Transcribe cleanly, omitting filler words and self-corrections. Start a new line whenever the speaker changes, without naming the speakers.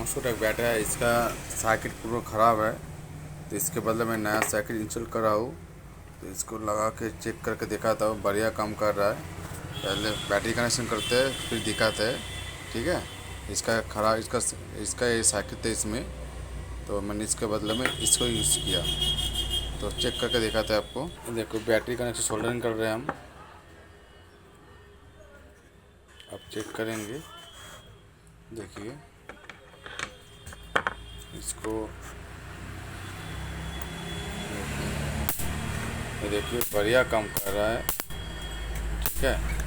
500 का बैटरी है, इसका सर्किट पूरा ख़राब है, तो इसके बदले में नया सर्किट इंस्टॉल करा हूँ। तो इसको लगा के चेक करके दिखाता हूँ, बढ़िया काम कर रहा है। पहले बैटरी कनेक्शन करते हैं फिर दिखाते हैं, ठीक है। इसका खराब इसका ये सर्किट है इसमें, तो मैंने इसके बदले में इसको यूज़ किया। तो चेक करके दिखाते हैं आपको। देखो बैटरी कनेक्शन सोल्डरिंग कर रहे हैं हम, अब चेक करेंगे। देखिए इसको, ये देखिए बढ़िया काम कर रहा है, ठीक है।